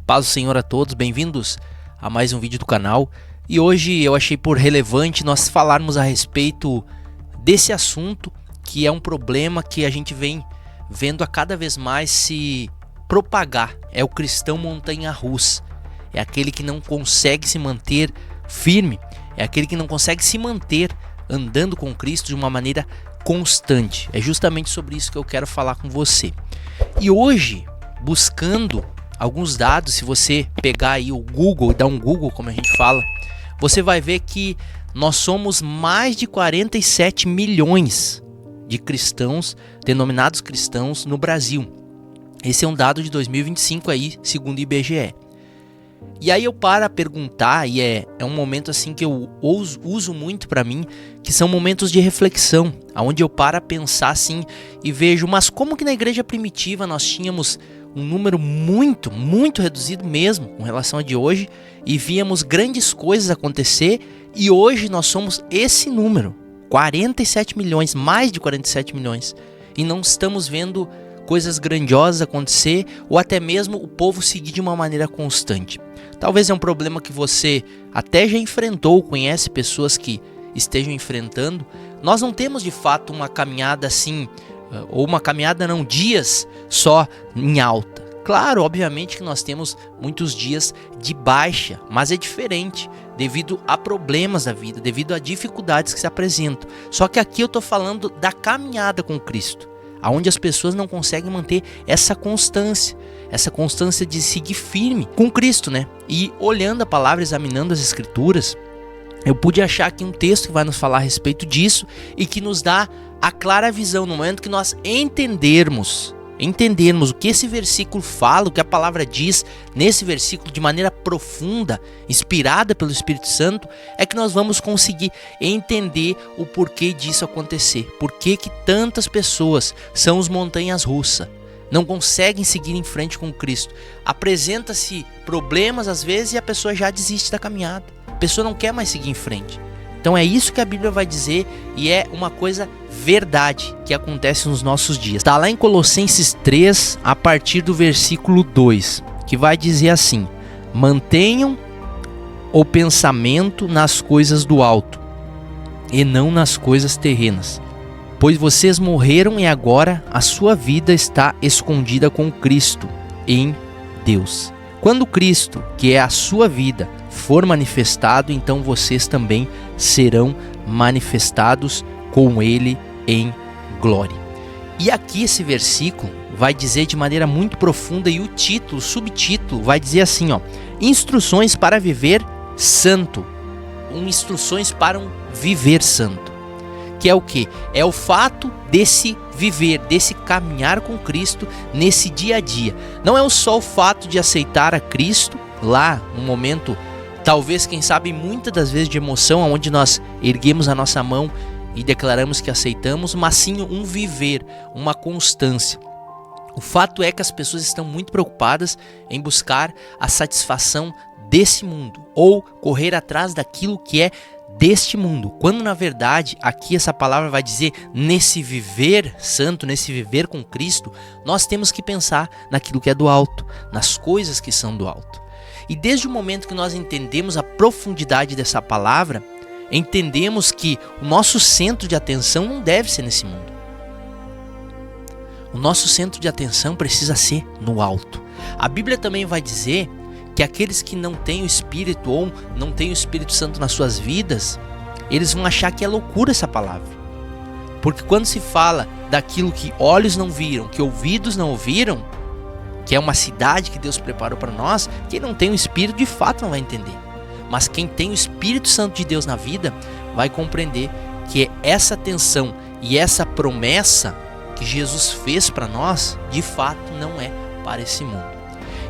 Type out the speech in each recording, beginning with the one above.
Paz do Senhor a todos, bem-vindos a mais um vídeo do canal. E hoje eu achei por relevante nós falarmos a respeito desse assunto, que é um problema que a gente vem vendo a cada vez mais se propagar. É o cristão montanha-russa, é aquele que não consegue se manter firme, é aquele que não consegue se manter andando com Cristo de uma maneira constante. É justamente sobre isso que eu quero falar com você. E hoje, buscando alguns dados, se você pegar aí o Google e dar um Google, como a gente fala, você vai ver que nós somos mais de 47 milhões de cristãos, denominados cristãos, no Brasil. Esse é um dado de 2025 aí, segundo o IBGE. E aí eu paro a perguntar, e é um momento assim que eu uso muito para mim, que são momentos de reflexão, onde eu paro a pensar assim e vejo, mas como que na igreja primitiva nós tínhamos um número muito reduzido mesmo com relação a de hoje, e víamos grandes coisas acontecer, e hoje nós somos esse número, 47 milhões, mais de 47 milhões, e não estamos vendo coisas grandiosas acontecer, ou até mesmo o povo seguir de uma maneira constante. Talvez é um problema que você até já enfrentou, conhece pessoas que estejam enfrentando. Nós não temos de fato uma caminhada assim, ou uma caminhada não, dias só em alta. Claro, obviamente que nós temos muitos dias de baixa, mas é diferente devido a problemas da vida, devido a dificuldades que se apresentam. Só que aqui eu estou falando da caminhada com Cristo, onde as pessoas não conseguem manter essa constância de seguir firme com Cristo, né? E olhando a palavra, examinando as escrituras, eu pude achar aqui um texto que vai nos falar a respeito disso e que nos dá a clara visão no momento que nós entendermos o que esse versículo fala, o que a palavra diz nesse versículo de maneira profunda, inspirada pelo Espírito Santo, é que nós vamos conseguir entender o porquê disso acontecer. Por que tantas pessoas são os montanhas-russas, não conseguem seguir em frente com Cristo. Apresenta-se problemas às vezes e a pessoa já desiste da caminhada. A pessoa não quer mais seguir em frente. Então é isso que a Bíblia vai dizer, e é uma coisa verdade que acontece nos nossos dias. Está lá em Colossenses 3, a partir do versículo 2, que vai dizer assim: mantenham o pensamento nas coisas do alto e não nas coisas terrenas, pois vocês morreram e agora a sua vida está escondida com Cristo em Deus. Quando Cristo, que é a sua vida, for manifestado, então vocês também serão manifestados com Ele em glória. E aqui esse versículo vai dizer de maneira muito profunda, e o título, o subtítulo, vai dizer assim, instruções para viver santo. Instruções para um viver santo. Que é o quê? É o fato desse viver, desse caminhar com Cristo nesse dia a dia. Não é só o fato de aceitar a Cristo lá, no momento, talvez, quem sabe, muitas das vezes de emoção, onde nós erguemos a nossa mão e declaramos que aceitamos, mas sim um viver, uma constância. O fato é que as pessoas estão muito preocupadas em buscar a satisfação desse mundo, ou correr atrás daquilo que é deste mundo, quando na verdade aqui essa palavra vai dizer, nesse viver santo, nesse viver com Cristo, nós temos que pensar naquilo que é do alto, nas coisas que são do alto. E desde o momento que nós entendemos a profundidade dessa palavra, entendemos que o nosso centro de atenção não deve ser nesse mundo. O nosso centro de atenção precisa ser no alto. A Bíblia também vai dizer que aqueles que não têm o Espírito ou não têm o Espírito Santo nas suas vidas, eles vão achar que é loucura essa palavra. Porque quando se fala daquilo que olhos não viram, que ouvidos não ouviram, que é uma cidade que Deus preparou para nós, quem não tem o Espírito de fato não vai entender. Mas quem tem o Espírito Santo de Deus na vida vai compreender que essa atenção e essa promessa que Jesus fez para nós, de fato não é para esse mundo.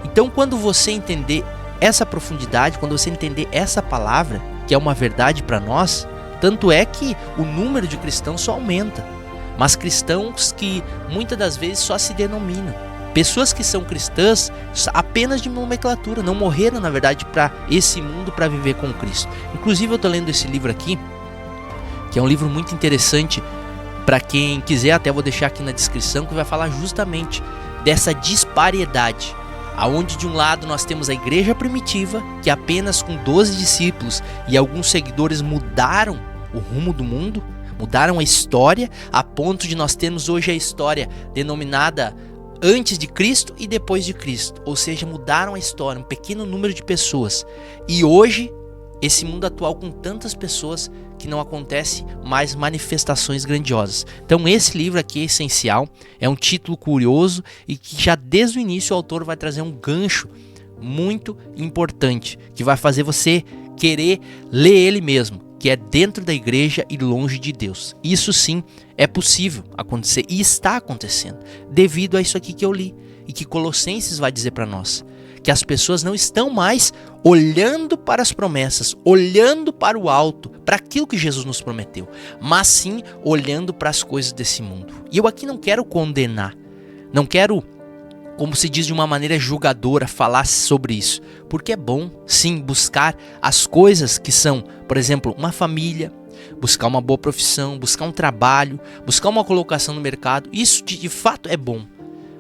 Então, quando você entender essa profundidade, quando você entender essa palavra, que é uma verdade para nós, tanto é que o número de cristãos só aumenta, mas cristãos que muitas das vezes só se denominam. Pessoas que são cristãs apenas de nomenclatura, não morreram na verdade para esse mundo, para viver com Cristo. Inclusive eu estou lendo esse livro aqui, que é um livro muito interessante, para quem quiser, até vou deixar aqui na descrição, que vai falar justamente dessa disparidade aonde de um lado nós temos a igreja primitiva, que apenas com 12 discípulos e alguns seguidores mudaram o rumo do mundo, mudaram a história, a ponto de nós termos hoje a história denominada antes de Cristo e depois de Cristo, ou seja, mudaram a história, um pequeno número de pessoas. E hoje, esse mundo atual com tantas pessoas que não acontece mais manifestações grandiosas. Então esse livro aqui é essencial, é um título curioso e que já desde o início o autor vai trazer um gancho muito importante, que vai fazer você querer ler ele mesmo, que é dentro da igreja e longe de Deus. Isso sim é possível acontecer e está acontecendo, devido a isso aqui que eu li e que Colossenses vai dizer para nós, que as pessoas não estão mais olhando para as promessas, olhando para o alto, para aquilo que Jesus nos prometeu, mas sim olhando para as coisas desse mundo. E eu aqui não quero condenar, não quero, como se diz de uma maneira julgadora, falar sobre isso, porque é bom sim buscar as coisas que são, por exemplo, uma família, buscar uma boa profissão, buscar um trabalho, buscar uma colocação no mercado. Isso de fato é bom,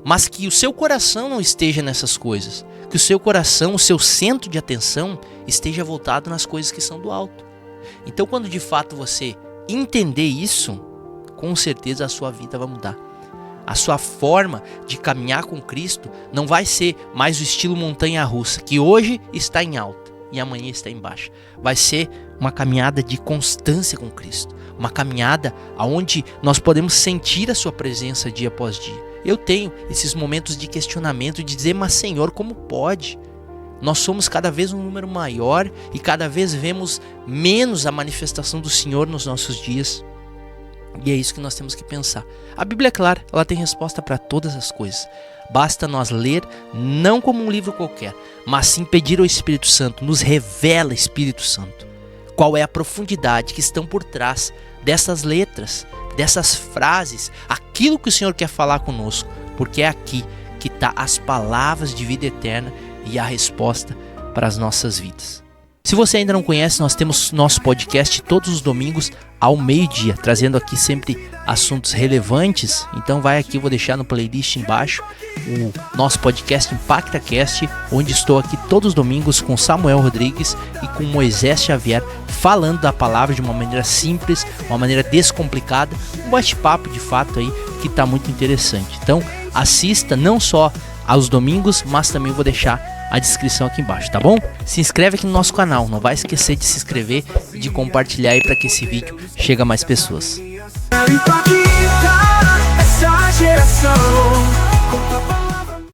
mas que o seu coração não esteja nessas coisas, que o seu coração, o seu centro de atenção esteja voltado nas coisas que são do alto. Então quando de fato você entender isso, com certeza a sua vida vai mudar. A sua forma de caminhar com Cristo não vai ser mais o estilo montanha-russa, que hoje está em alta e amanhã está em baixa. Vai ser uma caminhada de constância com Cristo, uma caminhada onde nós podemos sentir a sua presença dia após dia. Eu tenho esses momentos de questionamento, de dizer, mas Senhor, como pode? Nós somos cada vez um número maior e cada vez vemos menos a manifestação do Senhor nos nossos dias. E é isso que nós temos que pensar. A Bíblia é clara, ela tem resposta para todas as coisas. Basta nós ler, não como um livro qualquer, mas sim pedir ao Espírito Santo, nos revela Espírito Santo, qual é a profundidade que estão por trás dessas letras, dessas frases, aquilo que o Senhor quer falar conosco, porque é aqui que está as palavras de vida eterna e a resposta para as nossas vidas. Se você ainda não conhece, nós temos nosso podcast todos os domingos ao meio-dia, trazendo aqui sempre assuntos relevantes. Então vai aqui, eu vou deixar no playlist embaixo o nosso podcast ImpactaCast, onde estou aqui todos os domingos com Samuel Rodrigues e com Moisés Xavier, falando da palavra de uma maneira simples, uma maneira descomplicada, um bate-papo de fato aí que está muito interessante. Então assista não só aos domingos, mas também vou deixar a descrição aqui embaixo, tá bom? Se inscreve aqui no nosso canal, não vai esquecer de se inscrever e de compartilhar aí para que esse vídeo chegue a mais pessoas. Essa geração